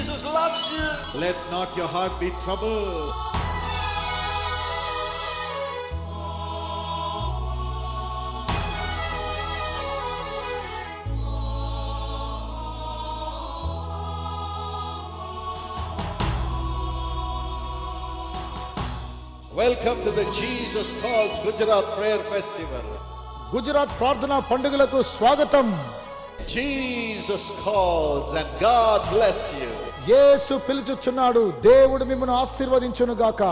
Jesus loves you. Let not your heart be troubled. Welcome to the Jesus Calls Gujarat Prayer Festival. Gujarat ప్రార్థన పండుగలకు స్వాగతం. Jesus calls and God bless you. యేసు పిలుచుచున్నాడు, దేవుడు మిమ్మల్ని ఆశీర్వదించును గాక.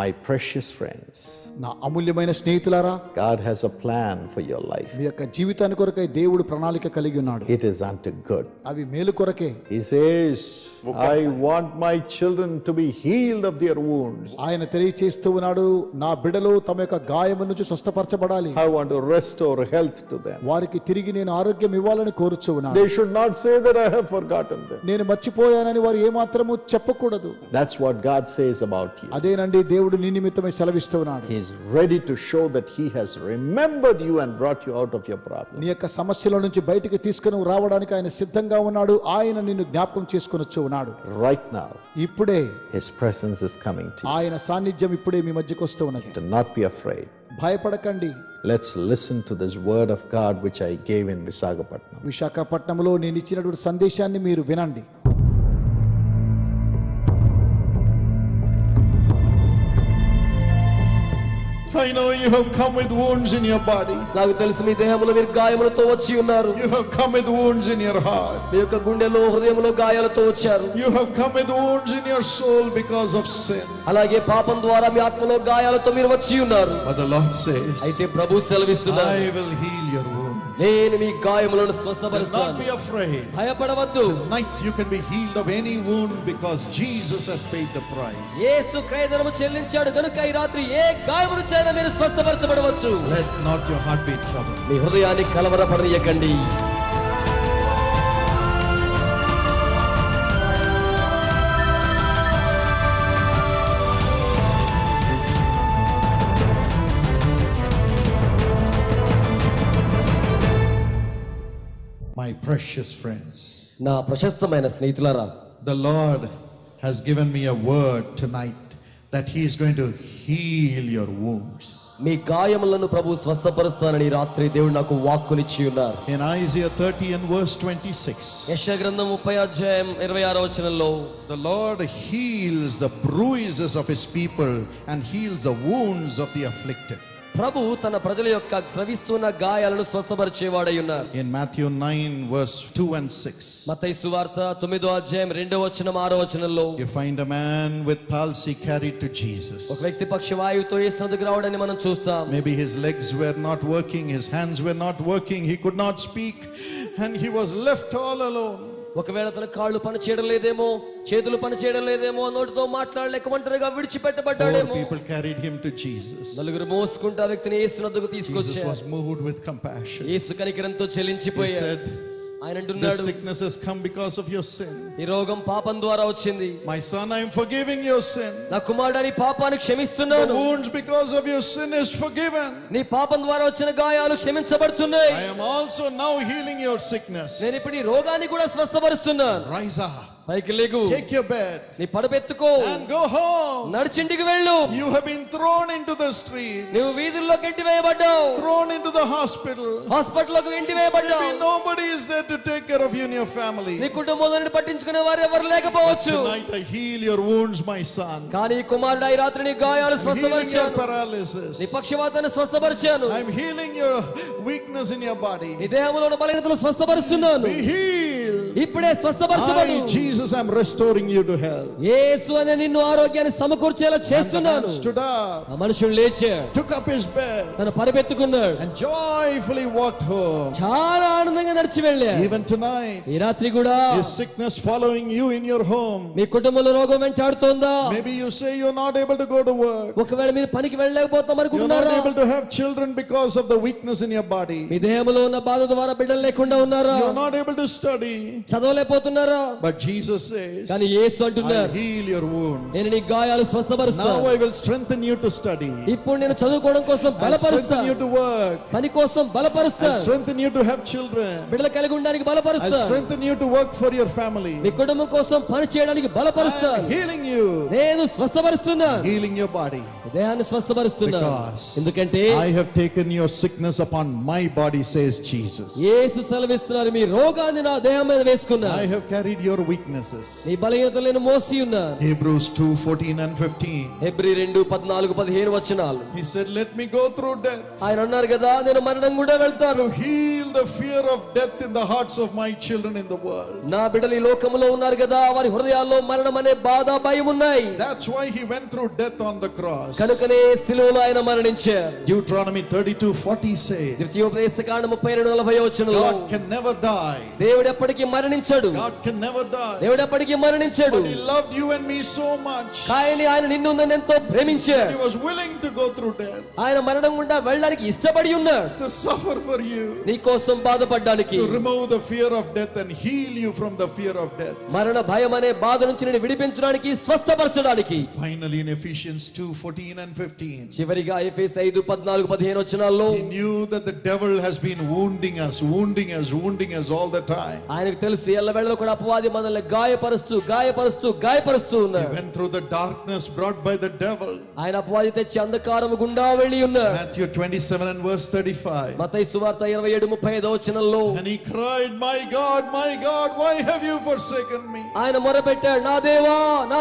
My precious friends, నా అమూల్యమైన స్నేహితులారా, God has a plan for your life. మీ యొక్క జీవితాన్ని కొరకై దేవుడు ప్రణాళిక కలిగి ఉన్నాడు. It is unto good. అవి మేలు కొరకే. He says, I want my children to be healed of their wounds. ఆయన తెలియచేస్తూ ఉన్నాడు, నా బిడ్డలు తమ యొక్క గాయము నుంచి స్వస్థపరచబడాలి. I want to restore health to them. వారికి తిరిగి నేను ఆరోగ్యం ఇవ్వాలని కోరుచు ఉన్నాను. They should not say that I have forgotten them. నేను మర్చిపోయానని వారు ఏమాత్రము చెప్పకూడదు. That's what God says about you. అదేనండి దేవుడు నీ నిమిత్తమై సెలవిస్తూ ఉన్నాడు. He is ready to show that He has remembered you and brought you out of your problem. నీ యొక్క సమస్యల నుంచి బయటికి తీసుకుని రావడానికి ఆయన సిద్ధంగా ఉన్నాడు. ఆయన నిన్ను జ్ఞాపకం చేసుకొనొచ్చు ఉన్నాడు. Right now, ఇప్పుడే His presence is coming to you. ఆయన సాన్నిధ్యం ఇప్పుడే మీ మధ్యకు వస్తూ ఉన్నది. Do not be afraid. భయపడకండి. Let's listen to this word of God which I gave in Visakhapatnam. విశాఖపట్నంలో నేను ఇచ్చినటువంటి సందేశాన్ని మీరు వినండి. I know you have come with wounds in your body. నాకు తెలుసు మీ దేహంలో మీరు గాయములతో వచ్చి ఉన్నారు. You have come with wounds in your heart. మీ యొక్క గుండెలో హృదయంలో గాయాలతో వచ్చారు. You have come with wounds in your soul because of sin. అలాగే పాపం ద్వారా మీ ఆత్మలో గాయాలతో మీరు వచ్చి ఉన్నారు. But the Lord says, అయితే ప్రభు సెలవిస్తున్నారు, I will heal your wounds. నేను మీ గాయములను Do not స్వస్థపరుస్తాను. be afraid. భయపడవద్దు. Tonight you can be healed of any wound because Jesus has paid the price. యేసు క్రయధనము చెల్లించాడు గనుక ఈ రాత్రి ఏ గాయము నుంచైనా మీరు స్వస్థపరచబడవచ్చు. Let not your heart be troubled. మీ హృదయాన్ని కలవరపడనీయకండి. My precious friends, నా ప్రశస్తమైన స్నేహితులారా, the Lord has given me a word tonight that He is going to heal your wounds. మీ గాయములను ప్రభు స్వస్థపరుస్తానని రాత్రి దేవుడు నాకు వాక్కునిచ్చి ఉన్నారు. In Isaiah 30 and verse 26, యెషయా గ్రంథం 30 అధ్యాయం 26వ వచనంలో, the Lord heals the bruises of His people and heals the wounds of the afflicted. ప్రభు తన ప్రజల యొక్క స్రవిస్తున్న గాయాలను స్వస్థపరిచేవాడై ఉన్నారు. In Matthew 9 verse 2 and 6, మత్తయి సువార్త 9వ అధ్యాయం 2వ వచనం 6వ వచనంలో, you find a man with palsy carried to Jesus. ఒక వ్యక్తి పక్షవాయువుతో యేసు వద్దకు రావడాన్ని మనం చూస్తాం. Maybe his legs were not working, his hands were not working, he could not speak, and he was left all alone. ఒకవేళ తన కాళ్ళు పని చేయడం లేదేమో, చేతులు పని చేయడం లేదేమో, నోటితో మాట్లాడలేక ఒంటరిగా విడిచిపెట్టబడ్డాడేమో. 4 people carried him to Jesus. నలుగురు మోసుకుంటూ ఆ వ్యక్తిని యేసు వద్దకు Jesus తీసుకొచ్చారు. was moved with compassion. Yesu కనికరంతో He చెల్లించిపోయాడు. said, ఆయన this అంటున్నాడు, sickness has come because of your sin. ఈ రోగం పాపం ద్వారా వచ్చింది. My son, I am forgiving your sin. నా కుమారుడా, నీ పాపాన్ని The క్షమిస్తున్నాను. wounds because of your sin is forgiven. నీ పాపం ద్వారా వచ్చిన గాయాలు క్షమించబడుతున్నాయి. I am also now healing your sickness. నేను ఇప్పుడు ఈ రోగాన్ని కూడా స్వస్థపరుస్తున్నాను. Rise up, పైకి లేగు, take your bed నీ పడపెత్తుకో, and go home. నడిచింటికి వెళ్ళు. You have been thrown into the streets, నువ్వు వీధుల్లో గంటి వేయబడ్డావు, thrown into the hospital. హాస్పిటల్లోకి గంటి వేయబడ్డావు. Maybe nobody is there to take care of you and your family. నీ కుటుంబంలో పట్టించుకునే వారు ఎవరు లేకపోవచ్చు. Tonight I heal your wounds, my son. కానీ కుమారుడా, ఈ రాత్రి నీ గాయాలు I'm healing your స్వస్థపరిచాను. paralysis. నీ పక్షవాతాన్ని స్వస్థపరిచాను. I'm healing your weakness in your body. నీ దేహంలో ఉన్న బలహీనతలు స్వస్థపరుస్తున్నాను. Be healed. ఇప్పుడే స్వస్థపరచబడు. I, Jesus, am restoring you to health. యేసు అనే నిన్ను ఆరోగ్యాన్ని సమకూర్చేలా And the చేస్తున్నాను. man stood up, ఆ మనుషుడు లేచాడు, took up his bed, తన పరిపెత్తుకున్నాడు, and joyfully walked home. చాలా ఆనందంగా నడిచి వెళ్ళాడు. Even tonight, ఈ రాత్రి కూడా is sickness following you in your home? మీ కుటుంబంలో రోగం వెంటాడుతోందా? Maybe you say you're not able to go to work. ఒకవేళ మీరు పనికి వెళ్ళలేకపోతాం You're not అనుకుంటున్నారా? able to have children because of the weakness in your body. మీ దేహంలో ఉన్న బాధ ద్వారా బిడ్డలు లేకుండా ఉన్నారా? You're not able to study. చదవలేకపోతున్నారా? But Jesus says, కానీ యేసు I'll అంటున్నారు, heal your wounds. నేను నీ గాయాలు స్వస్థపరుస్తాను. Now I will strengthen you to study. ఇప్పుడు నేను చదువుకోవడం కోసం I'll strengthen బలపరుస్తాను, you to work. పని కోసం I'll బలపరుస్తాను, strengthen you to have children. బిడ్డలు కలిగి ఉండడానికి I'll బలపరుస్తాను, strengthen you to work for your family. మీ కుటుంబం కోసం పని చేయడానికి బలపరుస్తాను. I'm healing you. నేను స్వస్థపరుస్తున్నాను, Healing your body. దేహాన్ని స్వస్థపరుస్తున్నాను. Because ఎందుకంటే I have taken your sickness upon my body, says Jesus. యేసు సెలవిస్తున్నారు, మీ రోగాన్ని నా దేహం మీద వేసుకున్నా, I have carried your weaknesses. నీ బలహీనతలు నేను మోసి ఉన్నాను. Hebrews 2:14 and 15. హెబ్రీ 2:14-15 వచనాలు. He said, let me go through death ఆయన అన్నారు కదా, నేను మరణం కూడా వెళ్తాను, to heal the fear of death in the hearts of my children in the world. నా బిడ్డలు ఈ లోకంలో ఉన్నారు కదా, వారి హృదయాల్లో మరణం అనే బాధ భయం ఉన్నాయి. That's why he went through death on the cross. కనుకనే శిలువలో ఆయన మరణించారు. Deuteronomy 32:40 says, ద్వితీయోపదేశకాండం 32:40 వచనంలో, God can never die. దేవుడు ఎప్పటికీ మరణించడు, God can never die. దేవుడు ఎప్పటికీ మరణించడు. But he loved you and me so much. కానీ ఆయన నిన్ను నన్ను ఎంతో ప్రేమించాడు. He was willing to go through death, ఆయన మరణం గుండా వెళ్ళడానికి ఇష్టపడి ఉన్నాడు, to suffer for you, నీ కోసం బాధపడడానికి, to remove the fear of death and heal you from the fear of death. మరణ భయం అనే బాధ నుంచి నేను విడిపించడానికి, స్వస్థపరచడానికి. Finally, in Ephesians 2:14 and 15, చివరిగా ఎఫెసు 5:14-15 వచనాల్లో, he knew that the devil has been wounding us all the time. ఆయనకు తెలుసు ఎల్లవేళలో కూడా అపవాది మనల్ని గాయపరుస్తూ He ఉన్నాడు. went through the darkness brought by the devil. ఆయన అపవాది తెచ్చి అంధకారము గుండా వెళ్ళి ఉన్నాడు. Matthew 27 and verse 35. మత్తయి సువార్త 27:35 వచనంలో, And he cried, my God, why have you forsaken me? ఆయన మొరపెట్టాడు, నా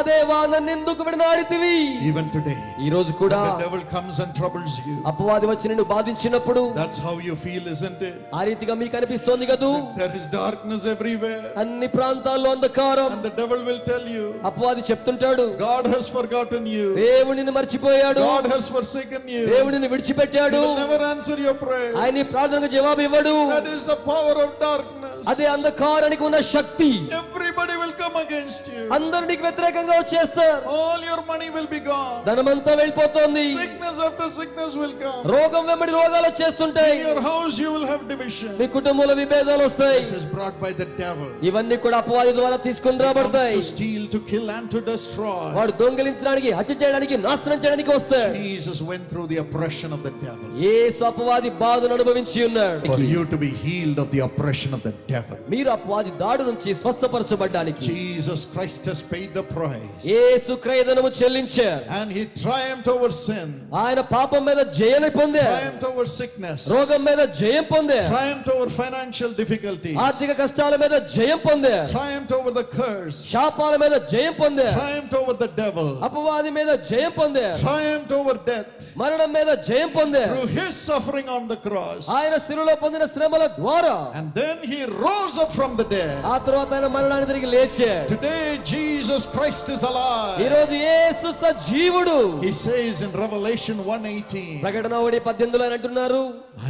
దేవా నన్ను ఎందుకు విడనాడితివి? Even today, ఈ రోజు కూడా the devil comes and troubles you. అపవాది వచ్చి నిన్ను బాధించినప్పుడు That's how you feel, isn't it? ఆ రీతిగా మీకు అనిపిస్తోంది కదూ? There is darkness everywhere. అన్ని ప్రాంతాల్లో అంధకారం. And the devil will tell you, అపవాది చెప్తుంటాడు, God has forgotten you. దేవుడు నిన్ను మర్చిపోయాడు, God has forsaken you. దేవుడు నిన్ను విడిచిపెట్టాడు, He will never answer your prayers. ఆయన నీ ప్రార్థనకు జవాబు ఇవ్వడు. That is the power of darkness. అదే అంధకారానికి ఉన్న శక్తి. Everybody will come against you. అందరూ నీకు వ్యతిరేకంగా వచ్చేస్తారు. All your money will be gone. ధనమంతా వెళ్ళిపోతుంది. Sickness after sickness will come. రోగం వెంబడి రోగాలు వచ్చేస్తుంటాయి. In your house you will have division. మీ కుటుంబంలో విభేదాలు వస్తాయి. This is brought by the devil. ఇవన్నీ కూడా అపవాది ద్వారా తీసుకొని He comes రాబడతాయి. to steal, to kill and to destroy. వాడు దొంగిలించడానికి, హత్య చేయడానికి, నాశనం చేయడానికి వస్తాడు. Jesus went through the oppression of the devil. యేసు అపవాది బాధను అనుభవించి ఉన్నాడు. For you to be healed of the oppression of the devil. మీరు అపవాది దాడి నుంచి స్వస్థపరచబడ్డానికి Jesus Christ has paid the price. యేసు క్రయధనము చెల్లించారు. And he triumphed over sin. ఆయన పాపం మీద జయాన్ని పొందారు. Triumphed over sickness. రోగం మీద జయం పొందారు. Triumphed over financial difficulties. ఆర్థిక కష్టాల మీద జయం పొందారు. Triumphed over the curse. శాపాల మీద జయం పొందారు. Triumphed over the devil. అపవాది మీద జయం పొందారు. Triumphed over death. మరణం మీద జయం పొందారు. Through his suffering on the cross. ఆయన శిలువలో పొందిన శ్రమల ద్వారా. And then he rose up from the dead. ఆ తర్వాత ఆయన మరణాన్ని తిరిగి లేచాడు. Today Jesus Christ is ఈ alive. రోజు యేసు సజీవుడు. He says in Revelation 1:18, ప్రకటన 1:18 ఆయన అంటున్నారు,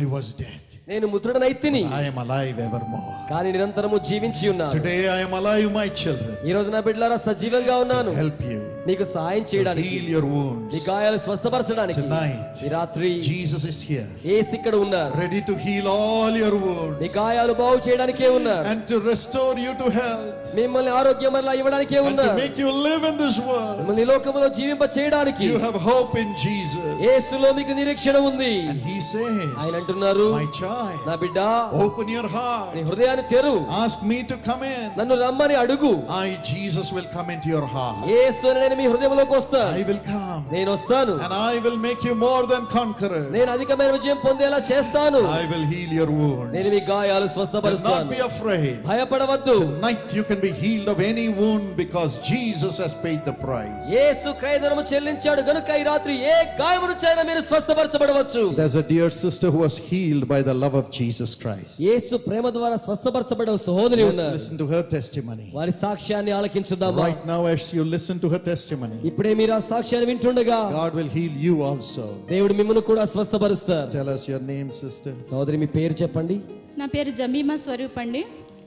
I was dead. నేను మృతుడనైతిని, I am alive evermore. కానీ నిరంతరము జీవించి ఉన్నాను. Today I am alive, my children. ఈ రోజు నా బిడ్డలారా సజీవంగా ఉన్నాను. Help you. నీకు సహాయం చేయడానికి, Heal your wounds. నీ గాయాలు స్వస్థపరచడానికి. Tonight, ఈ రాత్రి Jesus is here. యేసు ఇక్కడ ఉన్నారు. Ready to heal all your wounds. నీ గాయాలు బాగు చేయడానికే ఉన్నారు. And to restore you to health. మిమ్మల్ని ఆరోగ్యం మరలా ఇవ్వడానికే And to ఉన్నారు. make you live in this world. మిమ్మల్ని ఈ లోకములో జీవింప చేయడానికి. You have hope in Jesus. యేసులో మీకు నిరీక్షణ ఉంది. And he says, ఆయన అంటున్నారు, my child, నా బిడ్డ, open your heart. నీ హృదయాన్ని తెరు, Ask me to come in. నన్ను రమ్మని అడుగు. I, Jesus, will come into your heart. యేసు నేను మీ హృదయంలోకి వస్తాను. I will come నేను వస్తాను and I will make you more than conquerors. నేను అధికమైన విజయం పొందేలా చేస్తాను. I will heal your wounds. నేను మీ గాయాలు Do స్వస్థపరుస్తాను. not be afraid. భయపడవద్దు. Tonight you can be healed of any wound because Jesus has paid the price. యేసు క్రయధనము చెల్లించాడు గనుక ఈ రాత్రి ఏ గాయమును చేసినా మీరు స్వస్థపరచబడవచ్చు. There's a dear sister who was healed by the love of Jesus Christ. యేసు ప్రేమ ద్వారా స్వస్థపరచబడే సహోదరి Let's ఉన్నారు. listen to her testimony. వారి సాక్ష్యాన్ని ఆలకించుదామా? Right now as you listen to her testimony, ఇప్పుడే మీరు ఆ సాక్ష్యాన్ని వింటుండగా God will heal you also. దేవుడు మిమ్మల్ని కూడా స్వస్థపరుస్తారు. Tell us your name, sister. సహోదరి మీ పేరు చెప్పండి. నా పేరు జమీమా స్వరూప్ అండి.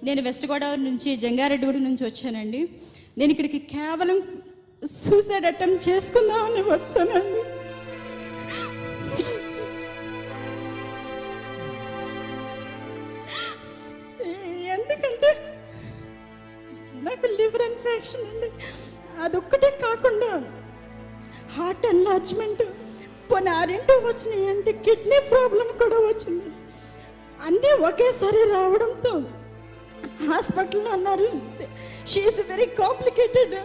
నేను వెస్ట్ గోదావరి నుంచి జంగారెడ్డిగూడ నుంచి వచ్చానండి. నేను ఇక్కడికి కేవలం సూసైడ్ అటెంప్ట్ చేసుకుందామని వచ్చానండి. ఎందుకంటే నాకు లివర్ ఇన్ఫెక్షన్ అండి. అదొక్కటే కాకుండా హార్ట్ ఎన్లార్జ్మెంట్ పోనీ ఆ రెండు వచ్చినాయి అంటే కిడ్నీ ప్రాబ్లం కూడా వచ్చింది. అన్నీ ఒకేసారి రావడంతో హాస్పిటల్లో అన్నారు షీఈస్ వెరీ కాంప్లికేటెడ్,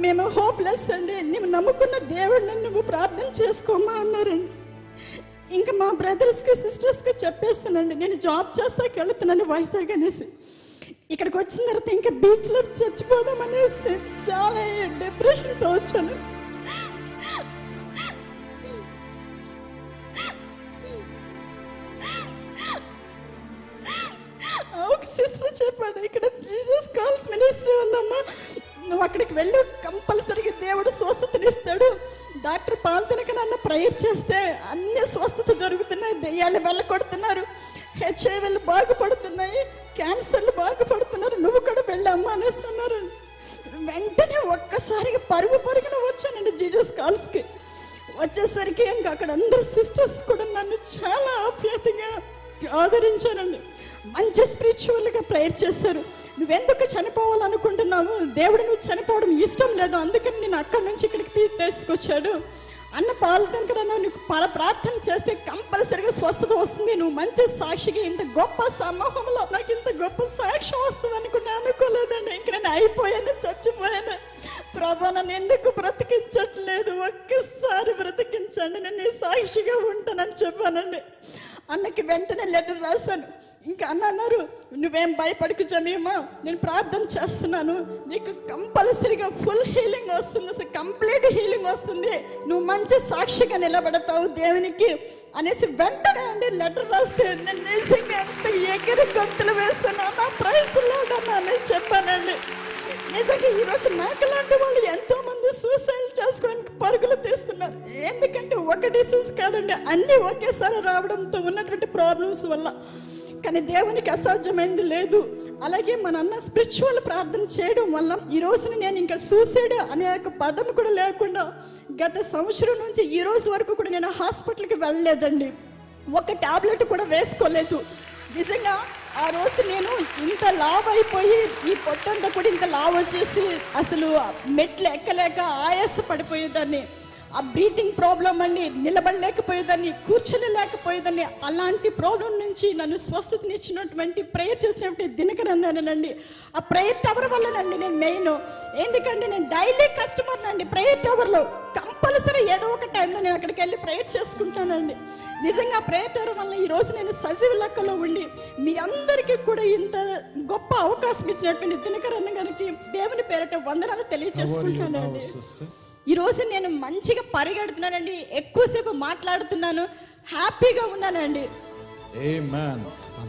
మేము హోప్లెస్ అండి, నువ్వు నమ్ముకున్న దేవుడిని నువ్వు ప్రార్థన చేసుకోమా అన్నారండి. ఇంకా మా బ్రదర్స్కి సిస్టర్స్కి చెప్పేస్తానండి నేను జాబ్ చేస్తాకి వెళుతున్నాను వైజాగ్ అనేసి. ఇక్కడికి వచ్చిన తర్వాత ఇంకా బీచ్లో చచ్చిపోవడం అనేసి చాలా డిప్రెషన్తో వచ్చాను. ఒక సిస్టర్ చెప్పాడు ఇక్కడ జీసస్ కాల్స్ మినిస్ట్రీ ఉందమ్మా, నువ్వు అక్కడికి వెళ్ళి కంపల్సరీగా దేవుడు స్వస్థతనిస్తాడు. డాక్టర్ పాల్తనక నన్ను ప్రేయర్ చేస్తే అన్ని స్వస్థత జరుగుతున్నాయి, దెయ్యాలు వెళ్ళకొడుతున్నారు, హెచ్ఐవీలు బాగుపడుతున్నాయి, క్యాన్సర్లు బాగుపడుతున్నారు, నువ్వు కూడా వెళ్ళమ్మా అనేసి అన్నారు. వెంటనే ఒక్కసారిగా పరుగున వచ్చానండి జీసస్ కాల్స్కి. వచ్చేసరికి ఇంకా అక్కడ అందరు సిస్టర్స్ కూడా నన్ను చాలా ఆప్యాయతగా ఆదరించారండి. మంచి స్పిరిచువల్గా ప్రేయర్ చేశారు. నువ్వెందుకు చనిపోవాలనుకుంటున్నావు, దేవుడు నువ్వు చనిపోవడం ఇష్టం లేదు, అందుకని నేను అక్కడి నుంచి ఇక్కడికి తీసుకొచ్చాడు అన్న పాలతనకరా నీకు ప్రార్థన చేస్తే కంపల్సరీగా స్వస్థత వస్తుంది, నువ్వు మంచి సాక్షిగా ఇంత గొప్ప సమూహంలో నాకు ఇంత గొప్ప సాక్ష్యం వస్తుంది అనుకుని అనుకోలేదండి. ఇంక నేను అయిపోయాను, చచ్చిపోయాను. ప్రభా నన్ను ఎందుకు బ్రతికించట్లేదు, ఒక్కసారి బ్రతికించండి, నేను నీ సాక్షిగా ఉంటానని చెప్పానండి. అన్నకి వెంటనే లెటర్ రాశాను. ఇంకా అన్న అన్నారు నువ్వేం భయపడకు జమీమా, నేను ప్రార్థన చేస్తున్నాను, నీకు కంపల్సరీగా ఫుల్ హీలింగ్ వస్తుంది, కంప్లీట్ హీలింగ్ వస్తుంది, నువ్వు మంచి సాక్షిగా నిలబడతావు దేవునికి అనేసి వెంటనే అండి లెటర్ రాస్తే నేను నిజంగా ఎంత ఎగిరి గొంతులు వేస్తాను నా ప్రైజ్లో అని చెప్పానండి. నిజంగా ఈరోజు నాకు లాంటి వాళ్ళు ఎంతో మంది సూసైడ్ చేసుకోవడానికి పరుగులు తీస్తున్నారు. ఎందుకంటే ఒక డిసీజ్ కాదండి, అన్నీ ఒకేసారి రావడంతో ఉన్నటువంటి ప్రాబ్లమ్స్ వల్ల. కానీ దేవునికి అసాధ్యమైంది లేదు. అలాగే మన అన్న స్పిరిచువల్ ప్రార్థన చేయడం వల్ల ఈ రోజున నేను ఇంకా సూసైడ్ అనే ఒక పదం కూడా లేకుండా గత సంవత్సరం నుంచి ఈ రోజు వరకు కూడా నేను హాస్పిటల్కి వెళ్ళలేదండి, ఒక టాబ్లెట్ కూడా వేసుకోలేదు. నిజంగా ఆ రోజు నేను ఇంత లావ్ అయిపోయి ఈ పొట్టంతా కూడా ఇంత లావ్ వచ్చేసి అసలు మెట్లు ఎక్కలేక ఆయాస పడిపోయేదాన్ని. ఆ బ్రీతింగ్ ప్రాబ్లం అండి, నిలబడలేకపోయేదాన్ని, కూర్చోలేకపోయేదాన్ని. అలాంటి ప్రాబ్లం నుంచి నన్ను స్వస్థతనిచ్చినటువంటి ప్రేయర్ చేసినటువంటి దినకరన్నానండి. ఆ ప్రేయర్ టవర్ వల్లనండి నేను మెయిన్. ఎందుకంటే నేను డైలీ కస్టమర్ అండి ప్రేయర్ టవర్లో. కంపల్సరీ ఏదో ఒక టైంలో నేను అక్కడికి వెళ్ళి ప్రేయర్ చేసుకుంటానండి. నిజంగా ప్రేయర్ టవర్ వల్ల ఈరోజు నేను సజీవ లెక్కలో ఉండి మీ అందరికీ కూడా ఇంత గొప్ప అవకాశం ఇచ్చినటువంటి దినకరన్న గారికి దేవుని పేరట వందనాలు తెలియజేసుకుంటానండి. ఈ రోజు నేను మంచిగా పరిగెడుతున్నానండి, ఎక్కువసేపు మాట్లాడుతున్నాను, హ్యాపీగా ఉన్నానండి. Amen.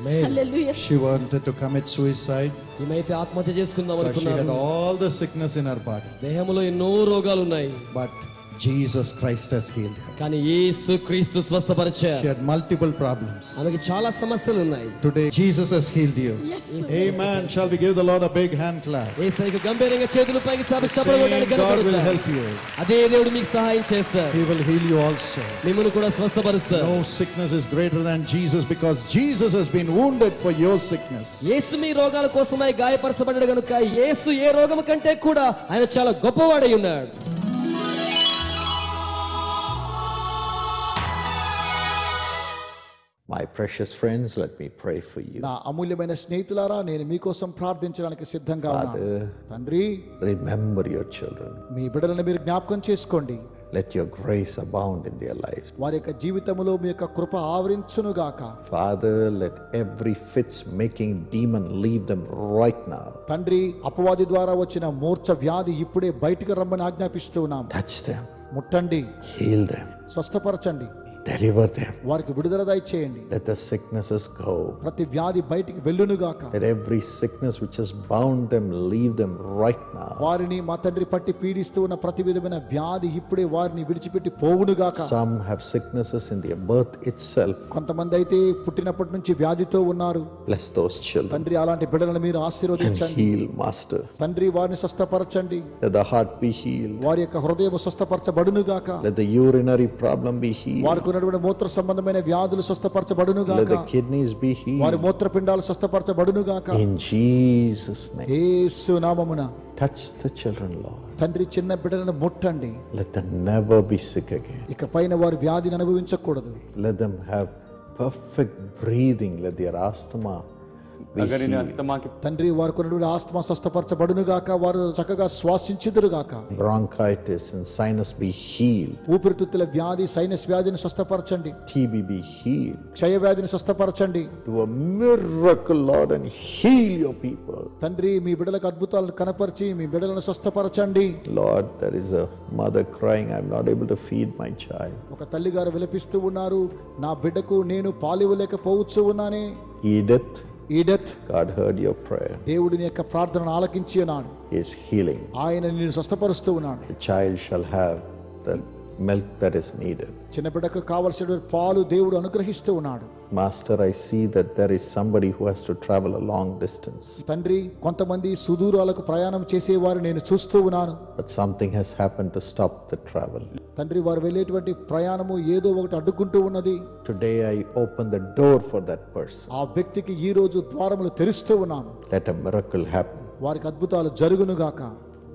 Hallelujah. She wanted to commit suicide. ఈమెయితే ఆత్మహత్య చేసుకుందాం But she had అనుకున్నాను. all the sickness in her body. దేహంలో ఎన్నో రోగాలు ఉన్నాయి, But Jesus Christ has healed her. కానీ యేసు క్రీస్తు స్వస్థపరిచారు. She had multiple problems. ఆమెకి చాలా సమస్యలు ఉన్నాయి. Today Jesus has healed you. Yes. Amen. Shall we give the Lord a big hand clap? యేసయ్యకు గంభీరంగా చేతులు పైకి చాపి The చప్పట్లు same కొట్టడానికి God will కనపడుతున్నారు. help you. అదే దేవుడు మీకు సహాయం చేస్తారు, He will heal you also. మిమ్మల్ని కూడా స్వస్థపరుస్తారు. No sickness is greater than Jesus because Jesus has been wounded for your sickness. యేసు మీ రోగాల కోసమై గాయపరచబడ్డాడు కనుక యేసు ఏ రోగం కంటే కూడా ఆయన చాలా గొప్పవాడై ఉన్నాడు. My precious friends, let me pray for you. నా అమూల్యమైన స్నేహితులారా, నేను మీకోసం ప్రార్థించడానికి సిద్ధంగా ఉన్నాను. Father, తండ్రి, remember your children. మీ బిడ్డలను మీరు జ్ఞాపకం చేసుకోండి. Let your grace abound in their lives. వారి యొక్క జీవితంలో మీ యొక్క కృప ఆవరించును గాక. Father, let every fits-making demon leave them right now. తండ్రి, అపవాది ద్వారా వచ్చిన మూర్ఛ వ్యాధి ఇప్పుడే బయటకు రమ్మని ఆజ్ఞాపిస్తున్నాం. Touch them, ముట్టండి, heal them, స్వస్థపరచండి, deliver them. వారికి విడుదల దయచేయండి. Let the sicknesses go. ప్రతి వ్యాధి బయటికి వెళ్ళును గాక. Let every sickness which has bound them leave them right now. వారిని మా తండ్రి పట్టి పీడిస్తూ ఉన్న ప్రతి విధమైన వ్యాధి ఇప్పుడే వారిని విడిచిపెట్టి పోవును గాక. Some have sicknesses in their birth itself. కొంతమంది అయితే పుట్టినప్పటి నుంచి వ్యాధితో ఉన్నారు. Bless those children తండ్రి, అలాంటి బిడ్డలను మీరు and ఆశీర్వదించండి. heal, Master. తండ్రి, వారిని స్వస్థపరచండి. Let the heart be healed. వారి యొక్క హృదయం స్వస్థపరచబడును గాక. Let the urinary problem be healed. వారికి ఉన్నటువంటి మూత్ర సంబంధమైన వ్యాధులు స్వస్థపరచబడును Let గాక. the kidneys be వారి healed. మూత్రపిండాలు స్వస్థపరచబడును గాక. In Jesus' name. యేసు నామమున Touch the children, Lord. తండ్రి, చిన్న బిడ్డలను ముట్టండి. Let them never be sick again. ఇక పైన వారి వ్యాధిని అనుభవించకూడదు. Let them have perfect breathing. Let their asthma be अगर इन्हें healed. अस्थमा की తండ్రి, వారికి ఉన్నటువంటి ఆస్తమా స్వస్థపరచబడును గాక. వారు చక్కగా శ్వాసించుదురు గాక. Bronchitis and sinus be healed. ఊపిరితిత్తుల వ్యాధి, సైనస్ వ్యాధిని స్వస్థపరచండి. TB be healed. క్షయ వ్యాధిని స్వస్థపరచండి. Do a miracle, Lord, and heal your people. తండ్రి, మీ బిడ్డలకు అద్భుతాలను కనపరిచి మీ బిడ్డలను స్వస్థపరచండి. Lord, there is a mother crying, I'm not able to feed my child. ఒక తల్లి గారు విలపిస్తూ ఉన్నారు, నా బిడ్డకు నేను పాలివ్వలేకపోవచ్చు ఉన్నానే. ఈడెత్, God heard your prayer. దేవుడిని యొక్క ప్రార్థనను ఆలకించి ఉన్నాడు. He is healing. ఆయన నిన్ను స్వస్థపరుస్తూ ఉన్నాడు. The child shall have the milk that is needed. చిన్న బిడ్డకు కావలసిన పాలు దేవుడు అనుగ్రహిస్తూ ఉన్నాడు. Master, I see that there is somebody who has to travel a long distance, తండ్రి, కొంతమంది సుదూరాలకు ప్రయాణం చేసేవారు నేను చూస్తూ ఉన్నాను. but something has happened to stop the travel. తండ్రి, వారు వెళ్ళేటువంటి ప్రయాణము ఏదో ఒకటి అడ్డుకుంటూ ఉన్నది. Today I open the door for that person. ఆ వ్యక్తికి ఈ రోజు ద్వారములు తెరుస్తూ ఉన్నాను. Let a miracle happen. వారికి అద్భుతాలు జరుగును గాక.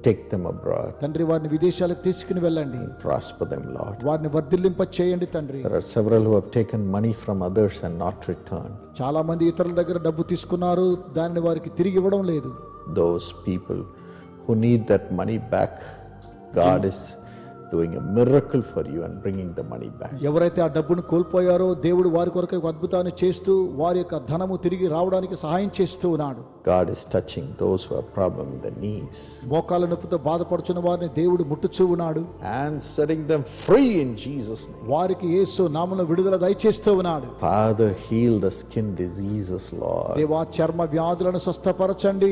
Take them abroad. తండ్రి, వారిని విదేశాలకు తీసుకుని వెళ్ళండి. Prosper them, Lord. వారిని వర్ధిల్లింప చేయండి తండ్రి. There are several who have taken money from others and not returned. చాలా మంది ఇతరుల దగ్గర డబ్బు తీసుకున్నారు, దానిని వారికి తిరిగి ఇవ్వడం లేదు. Those people who need that money back, God is doing a miracle for you and bringing the money back. ఎవరైతే ఆ డబ్బును కోల్పోయారో దేవుడు వారి కొరకు ఒక అద్భుతాన్ని చేస్తూ వారి యొక్క ధనము తిరిగి రావడానికి సహాయం చేస్తూ ఉన్నాడు. God is touching those who have problem in the knees మోకాళ్ళ నొప్పితో బాధపడుచున్న వారిని దేవుడు ముట్టుచూ ఉన్నాడు. and setting them free in Jesus' name. వారికి యేసు నామములో విడుదల దయచేస్తూ ఉన్నాడు. Father, heal the skin diseases, Lord. దేవా, చర్మ వ్యాధులను స్వస్థపరచండి.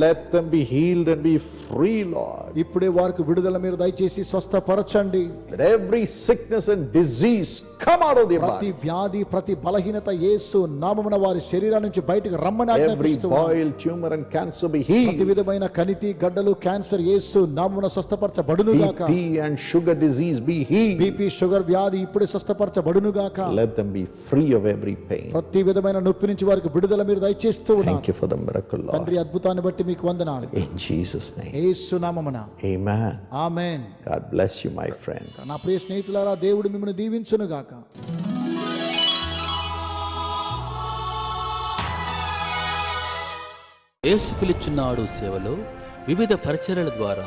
Let them be healed and be free, Lord. ఇప్పుడే వారికి విడుదల మీరు దయచేసి స్వస్థపరచండి. Let every sickness and disease come out of their ప్రతి body. వ్యాధి, ప్రతి బలహీనత యేసు నామమున వారి శరీరం నుంచి బయటకు రమ్మని Every ఆజ్ఞాపిస్తున్నాను. boil, tumor and cancer be ప్రతి healed. విధమైన కణితి, గడ్డలు, క్యాన్సర్ యేసు నామమున స్వస్థపరచబడును గాక. BP and sugar disease be healed. BP, sugar వ్యాధి ఇప్పుడే స్వస్థపరచబడును గాక. Let them be free of every pain. ప్రతి విధమైన నొప్పి నుంచి వారికి విడుదల మీరు దయచేస్తూ Thank ఉన్నారు. you for the miracle, Lord. తండ్రి, అద్భుతాన్ని బట్టి మీకు వందనాలు. In Jesus' name. యేసు నామమున Amen. Amen. God bless you, my friend. నా ప్రియ స్నేహితులారా, దేవుడు మిమ్మల్ని దీవించును గాక. యేసు పిలుచున్నాడు సేవలో వివిధ పరిచర్యల ద్వారా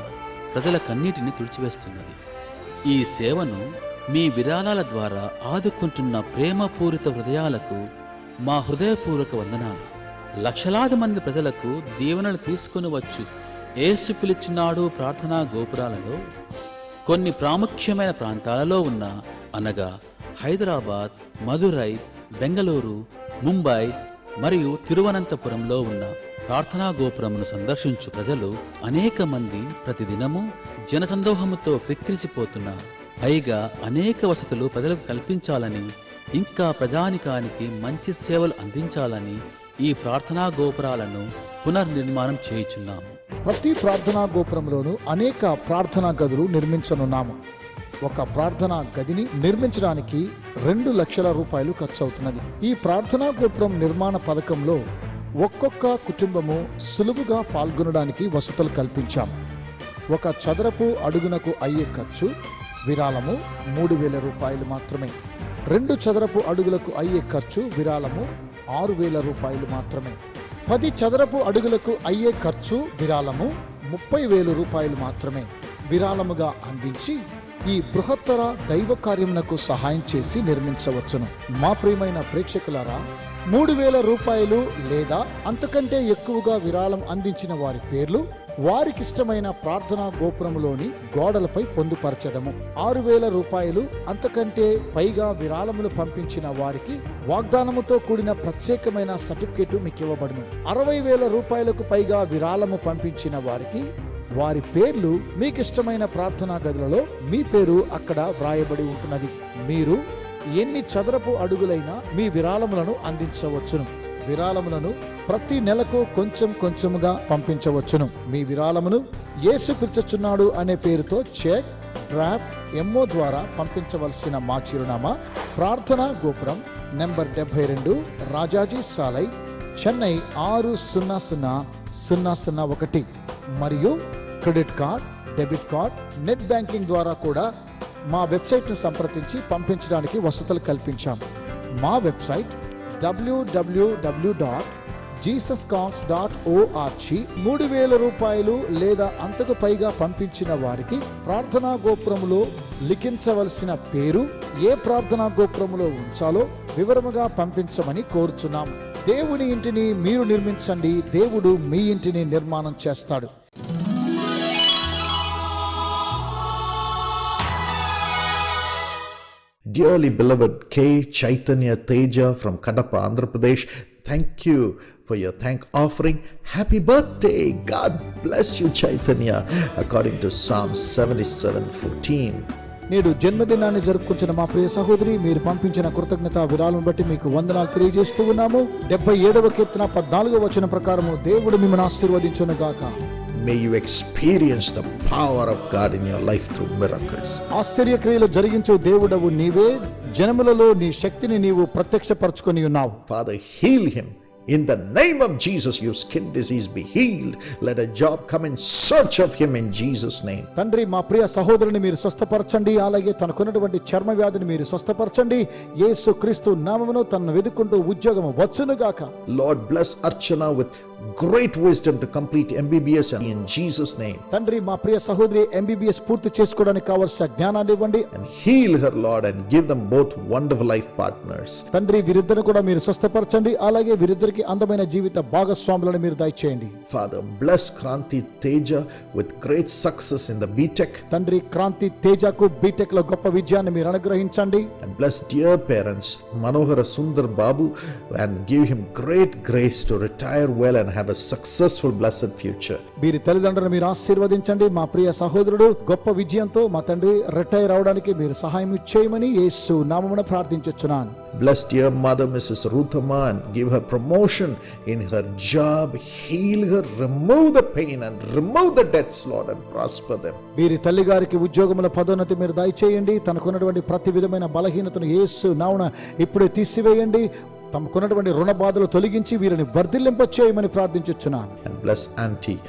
ప్రజల కన్నీటిని తుడిచివేస్తున్నది. ఈ సేవను మీ విరాళాల ద్వారా ఆదుకుంటున్న ప్రేమపూరిత హృదయాలకు మా హృదయపూర్వక వందనాలు. లక్షలాది మంది ప్రజలకు దీవెనలు తీసుకుని వచ్చు యేసు పిలుచున్నాడు ప్రార్థనా గోపురాలలో కొన్ని ప్రాముఖ్యమైన ప్రాంతాలలో ఉన్న అనగా హైదరాబాద్, మదురై, బెంగళూరు, ముంబై మరియు తిరువనంతపురంలో ఉన్న ప్రార్థనా గోపురమును సందర్శించు ప్రజలు అనేక మంది ప్రతిదినము జనసందోహముతో క్రిక్కిరిసిపోతున్నారు. పైగా అనేక వసతులు ప్రజలకు కల్పించాలని, ఇంకా ప్రజానికానికి మంచి సేవలు అందించాలని ఈ ప్రార్థనా గోపురాలను పునర్నిర్మాణం చేయుచున్నాము. ప్రతి ప్రార్థనా గోపురంలోనూ అనేక ప్రార్థనా గదులు నిర్మించనున్నాము. ఒక ప్రార్థనా గదిని నిర్మించడానికి 2 లక్షల రూపాయలు ఖర్చు అవుతున్నది. ఈ ప్రార్థనా గోపురం నిర్మాణ పథకంలో ఒక్కొక్క కుటుంబము సులువుగా పాల్గొనడానికి వసతులు కల్పించాం. ఒక చదరపు అడుగునకు అయ్యే ఖర్చు విరాళము 3,000 రూపాయలు మాత్రమే. 2 చదరపు అడుగులకు అయ్యే ఖర్చు విరాళము 6,000 రూపాయలు మాత్రమే. 10 చదరపు అడుగులకు అయ్యే ఖర్చు విరాళము 30,000 రూపాయలు మాత్రమే విరాళముగా అందించి ఈ బృహత్తర దైవ కార్యమునకు సహాయం చేసి నిర్మించవచ్చును. మా ప్రియమైన ప్రేక్షకులారా, 3,000 రూపాయలు లేదా అంతకంటే ఎక్కువగా విరాళం అందించిన వారి పేర్లు వారికిష్టమైన ప్రార్థనా గోపురములోని గోడలపై పొందుపరచదము. 6,000 రూపాయలు అంతకంటే పైగా విరాళములు పంపించిన వారికి వాగ్దానముతో కూడిన ప్రత్యేకమైన సర్టిఫికేట్ మీకు ఇవ్వబడును. 60,000 రూపాయలకు పైగా విరాళము పంపించిన వారికి వారి పేర్లు మీకు ఇష్టమైన ప్రార్థనా గదులలో మీ పేరు అక్కడ వ్రాయబడి ఉంటున్నది. మీరు ఎన్ని చదరపు అడుగులైనా మీ విరాళములను అందించవచ్చును. విరాళములను ప్రతి నెలకు కొంచెం కొంచెముగా పంపించవచ్చును. మీ విరాళమును యేసు పిలుచుచున్నాడు అనే పేరుతో చెక్, డ్రాఫ్ట్, ఎంఓ ద్వారా పంపించవలసిన మా చిరునామా ప్రార్థనా గోపురం నెంబర్ 72, రాజాజీ సాలై, చెన్నై 600001. మరియు credit card, debit card, net banking ద్వారా కూడా మా వెబ్సైట్ను సంప్రదించి పంపించడానికి వసతులు కల్పించాం. మా వెబ్సైట్ www.jesuscalls.org. 3,000 రూపాయలు లేదా అంతకు పైగా పంపించిన వారికి ప్రార్థనా గోపురములో లిఖించవలసిన పేరు ఏ ప్రార్థనా గోపురములో ఉంచాలో వివరముగా పంపించమని కోరుచున్నాం. దేవుని ఇంటిని మీరు నిర్మించండి, దేవుడు మీ ఇంటిని నిర్మాణం చేస్తాడు. Dearly beloved K. Chaitanya Teja from Kadapa, Andhra Pradesh, thank you for your thank offering. Happy birthday. God bless you, Chaitanya, according to Psalm 77:14. నేడు జన్మదినాన్ని జరుపుకుంటున్న మా ప్రియ సహోదరి, మీరు పంపించిన కృతజ్ఞత విరాళం బట్టి మీకు వందనాలు తెలియజేస్తూ ఉన్నాము. 77వ కీర్తన 14వ వచనం ప్రకారము దేవుడు మిమ్మల్ని ఆశీర్వదించును గాక. May you experience the power of God in your life through miracles. ఆశ్చర్యక్రియలు జరిగించు దేవుడవు నీవే, జనములలో నీ శక్తిని నీవు ప్రత్యక్షపరచుకొని ఉన్నావు. Father, heal him. In the name of Jesus, your skin disease be healed. Let a job come in search of him in Jesus' name. తండ్రి, మా ప్రియ సహోదరుని మీరు స్వస్థపరచండి. అలాగే తనకున్నటువంటి చర్మ వ్యాధిని మీరు స్వస్థపరచండి. యేసు క్రీస్తు నామమున తనను వెదుకుంటూ ఉద్యోగం వచ్చునుగాక. Lord, bless Archana with great wisdom to complete MBBS in Jesus' name. తండ్రి, మా ప్రియ సహోదరి MBBS పూర్తి చేసుకోవడానికి కావలసిన జ్ఞానాన్ని ఇవ్వండి. And heal her, Lord, and give them both wonderful life partners. తండ్రి, వీరిద్దరిని కూడా మీరు స్వస్థపరచండి. అలాగే వీరిద్దరికి అందమైన జీవిత భాగస్వాములను మీరు దయచేయండి. Father, bless Kranti Teja with great success in the BTech. తండ్రి, క్రాంతి తేజకు బీటెక్ లో గొప్ప విజయాన్ని మీరు అనుగ్రహించండి. And bless dear parents Manohara Sundar Babu and give him great grace to retire well and have a successful blessed future. వీరి తల్లిదండ్రులను మీరు ఆశీర్వదించండి. మా ప్రియ సహోదరుడు గొప్ప విజయంతో మా తండ్రి రిటైర్ అవడానికి మీరు సహాయం చేయమని యేసు నామమున ప్రార్థించుచున్నాను. Bless dear mother Mrs. Ruthama and give her promotion in her job. Heal her, remove the pain and remove the debts, Lord, and prosper them. వీరి తల్లి గారికి ఉద్యోగముల పదోన్నతి మీరు దయచేయండి. తనకున్నటువంటి ప్రతి విధమైన బలహీనతను యేసు నామమున ఇప్పుడే తీసివేయండి. తమకున్నటువంటి రుణ బాధలు తొలగించి వీరిని వర్ధిల్లింపచేయమని ప్రార్థించుచున్నాను. And bless Auntie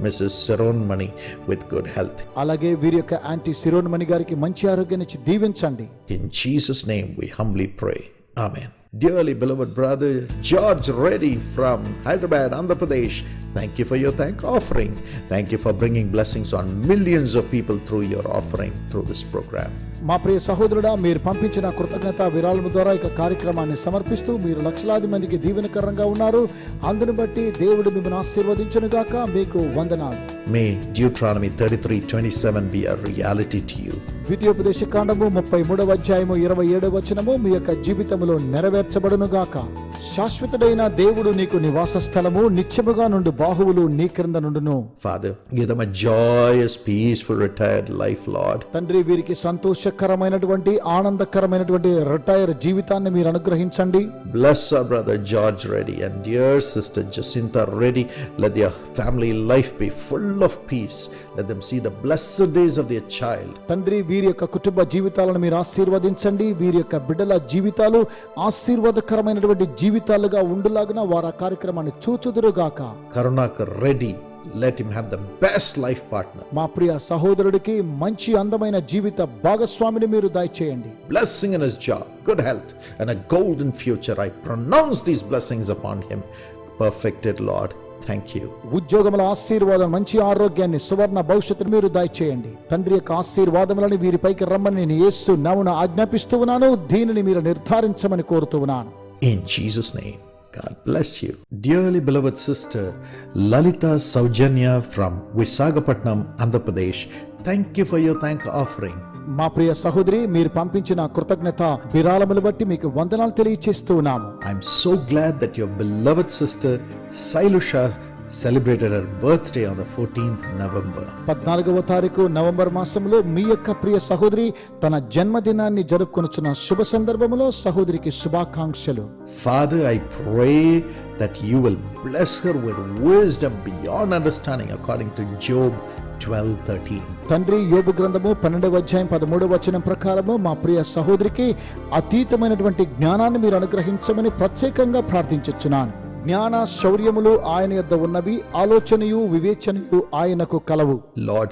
Mrs. Saronmani with good health. అలాగే వీరి యొక్క యాంటీ సిరోన్మణి గారికి మంచి ఆరోగ్యాన్ని ఇచ్చి దీవించండి. In Jesus' name we humbly pray. Amen. Dearly beloved brother George Reddy from Hyderabad, Andhra Pradesh, thank you for your thank offering. Thank you for bringing blessings on millions of people through your offering through this program. మా ప్రియ సహోదరుడా, మీరు పంపించిన కృతజ్ఞత విరాళము ద్వారా ఈ కార్యక్రమాన్ని సమర్పిస్తూ మీరు లక్షలాది మందికి దీవెనకరంగా ఉన్నారు. అందుని బట్టి దేవుడు మిమ్మల్ని ఆశీర్వదించును గాక. మీకు వందనాలు. May Deuteronomy 33:27 be a reality to you. ద్వితీయోపదేశ కాండము 33వ అధ్యాయము 27వ వచనము మీ యొక్క జీవితములో నెరవేర్చబడును గాక. శాశ్వతుడైన దేవుడు నీకు నివాస స్థలము, నిత్యముగా నుండి బాహువులు నీ క్రింద నుండును. Father, give them a joyous, peaceful, retired life, Lord. తండ్రి, వీరికి సంతోషకరమైనటువంటి ఆనందకరమైనటువంటి రిటైర్ జీవితాన్ని మీరు అనుగ్రహించండి. Bless our brother George Reddy and dear sister Jacinta Reddy. Let their family life be full of peace. Let them see the blessed days of their child. తండ్రి, వీరి యొక్క కుటుంబ జీవితాలను మీరు ఆశీర్వదించండి. వీరి యొక్క బిడ్డల జీవితాలు ఆశీర్వాదకరమైనటువంటి జీవితాలుగా ఉండులాగున వారు ఆ కార్యక్రమాన్ని చూచుదురుగాక. Karunakar Reddy let him have the best life partner. మా ప్రియ సహోదరుడికి మంచి అందమైన జీవిత భాగస్వామిని మీరు దయచేయండి. Blessing in his job, good health, and a golden future. I pronounce these blessings upon him. Perfected, Lord. Thank you. ఉద్యోగముల ఆశీర్వాదం, మంచి ఆరోగ్యాన్ని, సువర్ణ భవిష్యత్తును మీరు దయచేయండి. తండ్రి యొక్క ఆశీర్వాదములను వీరిపైకి రమ్మని నేను యేసు నామమున ఆజ్ఞాపిస్తూ ఉన్నాను. దీనిని మీరు నిర్ధారించమని కోరుతూ ఉన్నాను. In Jesus' name, God bless you. Dearly beloved sister Lalita Saujanya from Visakhapatnam, Andhra Pradesh, thank you for your thank offering. మా ప్రియ సహోదరి, మీరు పంపించిన కృతజ్ఞత విరాళములు బట్టి మీకు వందనాలు తెలియజేస్తూ ఉన్నాము. I'm so glad that your beloved sister Sailusha celebrated her birthday on the 14th November. 14వ తారీఖు నవంబర్ మాసంలో మీ యొక్క ప్రియ సహోదరి తన జన్మదినాన్ని జరుపుకొనుచున్న శుభ సందర్భంలో సహోదరికి శుభాకాంక్షలు. Father, I pray that you will bless her with wisdom beyond understanding according to Job 12:13. తండ్రి, యోబు గ్రంథము 12వ అధ్యాయం 13వ వచనం ప్రకారము మా ప్రియ సహోదరికి అతీతమైనటువంటి జ్ఞానాన్ని మీరు అనుగ్రహించమని ప్రత్యేకంగా ప్రార్థించుచున్నాను. జ్ఞాన శౌర్యములు ఆయన యొద్ద ఉన్నవి, ఆలోచనయు వివేచనయు ఆయనకు కలవు. Lord,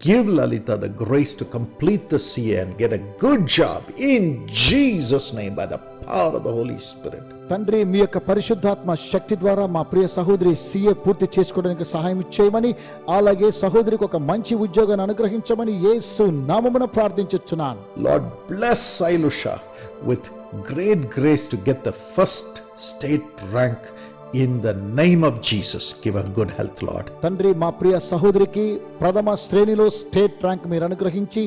give Lalita the grace to complete the CA and get a good job in Jesus' name by the power of the Holy Spirit. తండ్రి, మీ యొక్క పరిశుద్ధాత్మ శక్తి ద్వారా మా ప్రియ సహోదరి CA పూర్తి చేసుకోవడానికి సహాయం చేయమని, అలాగే సహోదరికి ఒక మంచి ఉద్యోగాన్ని అనుగ్రహించమని యేసు నామమున ప్రార్థించుచున్నాను. Lord, bless Sailusha with great grace to get the first state rank in the name of Jesus. Give her good health, Lord. తండ్రి, మా ప్రియ సహోదరికి ప్రథమ శ్రేణిలో స్టేట్ ర్యాంక్ మీరు అనుగ్రహించి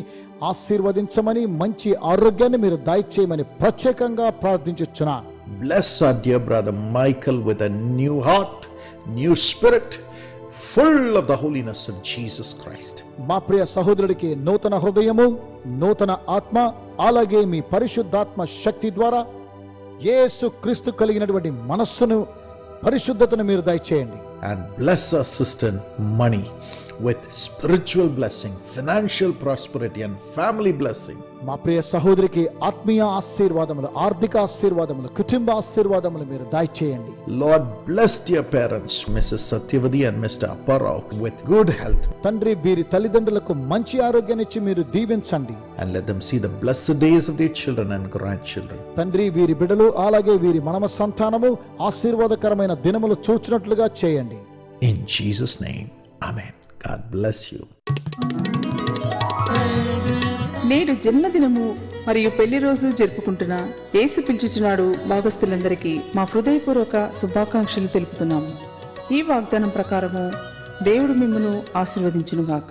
ఆశీర్వదించమని, మంచి ఆరోగ్యాన్ని మీరు దయచేయమని ప్రత్యేకంగా ప్రార్థించుచున్నాను. Bless our dear brother Michael with a new heart, new spirit, full of the holiness of Jesus Christ. మా ప్రియ సహోదరుడికి నూతన హృదయము, నూతన ఆత్మ, అలాగే మీ పరిశుద్ధాత్మ శక్తి ద్వారా యేసు క్రీస్తు కలిగినటువంటి మనస్సును, పరిశుద్ధతను మీరు దయచేయండి. And bless our sister Mani with spiritual blessing, financial prosperity and family blessing. మా ప్రియ సహోదరికి ఆత్మీయ ఆశీర్వాదములు, ఆర్థిక ఆశీర్వాదములు, కుటుంబ ఆశీర్వాదములు మీరు దయచేయండి. Lord, bless dear parents Mrs. Satyavadi and Mr. Apparao with good health. తండ్రి, వీరి తల్లిదండ్రులకు మంచి ఆరోగ్యాన్ని ఇచ్చి మీరు దీవించండి. And let them see the blessed days of their children and grandchildren. తండ్రి, వీరి బిడ్డలు అలాగే వీరి మనమ సంతానము ఆశీర్వాదకరమైన దినములు చూచినట్లుగా చేయండి. In Jesus' name, amen. God bless you. నేడు జన్మదినము మరియు పెళ్లి రోజు జరుపుకుంటున్న యేసు పిలుచుచున్నాడు భాగస్థులందరికీ మా హృదయపూర్వక శుభాకాంక్షలు తెలుపుతున్నాము. ఈ వాగ్దానం ప్రకారము దేవుడు మిమ్మును ఆశీర్వదించునుగాక.